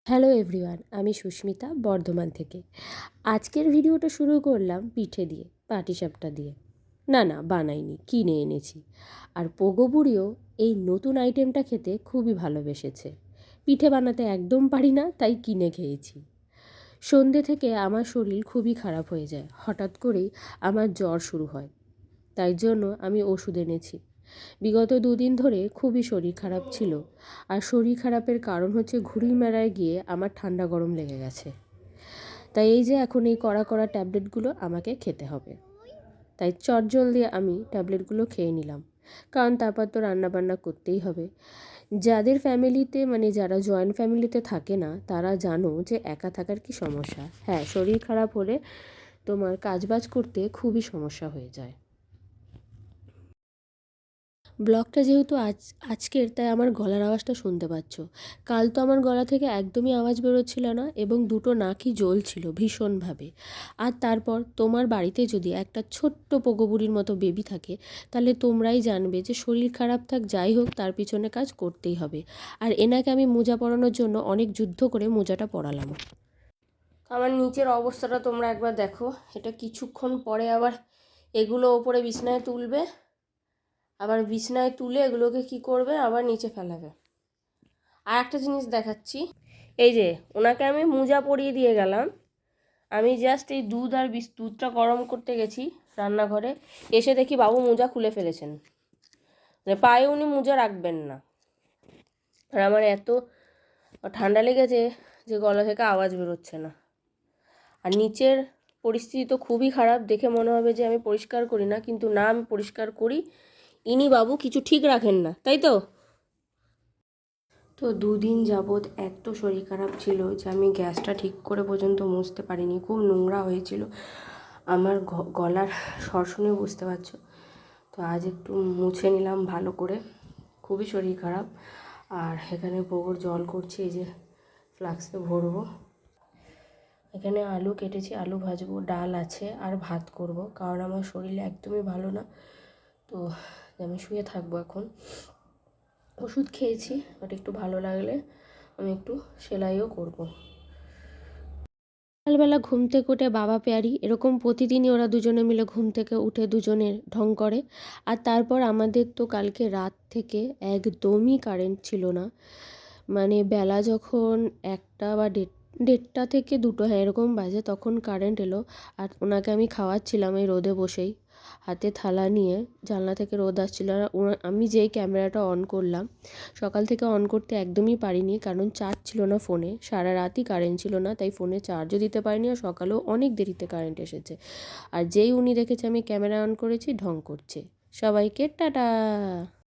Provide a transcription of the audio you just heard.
Hello everyone, আমি সুস্মিতা বর্ধমান থেকে। আজকের ভিডিওটা শুরু করলাম পিঠে দিয়ে, পাটিসাপটা দিয়ে। না বানাইনি, কিনে এনেছি। আর পোগো বুড়িও এই নতুন আইটেমটা খেতে খুবই ভালোবেসেছে। পিঠে বানাতে একদম পারি না, তাই কিনে খেয়েছি। সন্ধে থেকে আমার শরীর খুবই খারাপ হয়ে যায়, হঠাৎ করেই আমার জ্বর শুরু হয়। তাই জন্য আমি ওষুধ এনেছি। বিগত 2 দিন ধরে খুবই শরীর খারাপ ছিল। আর শরীর খারাপের কারণ হচ্ছে ঘুড়ি মেলায় গিয়ে আমার ঠান্ডা গরম লেগে গেছে। তাই এই যে এখন এই কড়া কড়া ট্যাবলেটগুলো আমাকে খেতে হবে। তাই চটজলদি আমি ট্যাবলেটগুলো খেয়ে নিলাম, কারণ তারপর তো রান্নাবান্না করতেই হবে। যাদের ফ্যামিলিতে যারা জয়েন্ট ফ্যামিলিতে থাকে না, তারা জানো যে একা থাকার কি সমস্যা। হ্যাঁ, শরীর খারাপ হলে তোমার কাজবাজ করতে খুবই সমস্যা হয়ে যায়। ব্লগটা যেহেতু আজকের, তাই আমার গলার আওয়াজটা শুনতে পাচ্ছ। কাল তো আমার গলা থেকে একদমই আওয়াজ বেরোচ্ছিল না, এবং দুটো নাকই জ্বলছিল ভীষণভাবে। আর তারপর তোমার বাড়িতে যদি একটা ছোট্ট পোগোবুড়ির মতো বেবি থাকে, তাহলে তোমরাই জানবে যে শরীর খারাপ থাক যাই হোক, তার পিছনে কাজ করতেই হবে। আর এনাকে আমি মোজা পরানোর জন্য অনেক যুদ্ধ করে মোজাটা পরালাম। আমার নিচের অবস্থাটা তোমরা একবার দেখো। এটা কিছুক্ষণ পরে আবার এগুলো ওপরে বিছানায় তুলবে, আবার বিছানায় তুলে এগুলোকে কি করবে, আবার নিচে ফেলাবে। আর একটা জিনিস দেখাচ্ছি, এই যে ওনাকে আমি মোজা পরিয়ে দিয়ে গেলাম। আমি জাস্ট এই দুধটা গরম করতে গেছি রান্নাঘরে, এসে দেখি বাবু মোজা খুলে ফেলেছেন। পায়ে উনি মোজা রাখবেন না। আর আমার এত ঠান্ডা লেগেছে যে গলা থেকে আওয়াজ বেরোচ্ছে না। আর নিচের পরিস্থিতি তো খুবই খারাপ, দেখে মনে হবে যে আমি পরিষ্কার করি না, কিন্তু না, আমি পরিষ্কার করি। ইনি বাবু কিছু ঠিক রাখেন না, তাই তো। 2 দিন যাবৎ এত শরীর খারাপ ছিল যে আমি গ্যাসটা ঠিক করে পর্যন্ত মুছতে পারিনি। খুব নোংরা হয়েছিল, আমার গলার স্বর শুনে বুঝতে পারছো। তো আজ একটু মুছে নিলাম ভালো করে। খুবই শরীর খারাপ। আর এখানে গোবর জল করছি, এই যে ফ্লাক্সে ভরবো। এখানে আলু কেটেছি, আলু ভাজবো, ডাল আছে, আর ভাত করব, কারণ আমার শরীর একদমই ভালো না। তো আমি শুয়ে থাকবো এখন। ওষুধ খেয়েছি, বাট একটু ভালো লাগলে আমি একটু সেলাইও করব। সকালবেলা ঘুম থেকে উঠে বাবা পেয়ারি এরকম প্রতিদিনই ওরা দুজনে মিলে ঘুম থেকে উঠে দুজনের ঢং করে। আর তারপর আমাদের তো কালকে রাত থেকে একদমই কারেন্ট ছিল না। বেলা যখন 1টা বা 1:30 থেকে 2টো, হ্যাঁ এরকম বাজে, তখন কারেন্ট এলো। আর ওনাকে আমি খাওয়াচ্ছিলাম এই রোদে বসেই, হাতে থালা নিয়ে। জানলা থেকে রোদ আসছিল। আর আমি যেই ক্যামেরাটা অন করলাম, সকাল থেকে অন করতে একদমই পারিনি, কারণ চার্জ ছিল না ফোনে। সারা রাতই কারেন্ট ছিল না, তাই ফোনে চার্জও দিতে পারিনি। আর সকালেও অনেক দেরিতে কারেন্ট এসেছে। আর যেই উনি দেখেছে আমি ক্যামেরা অন করেছি, ঢং করছে। সবাইকে টাটা।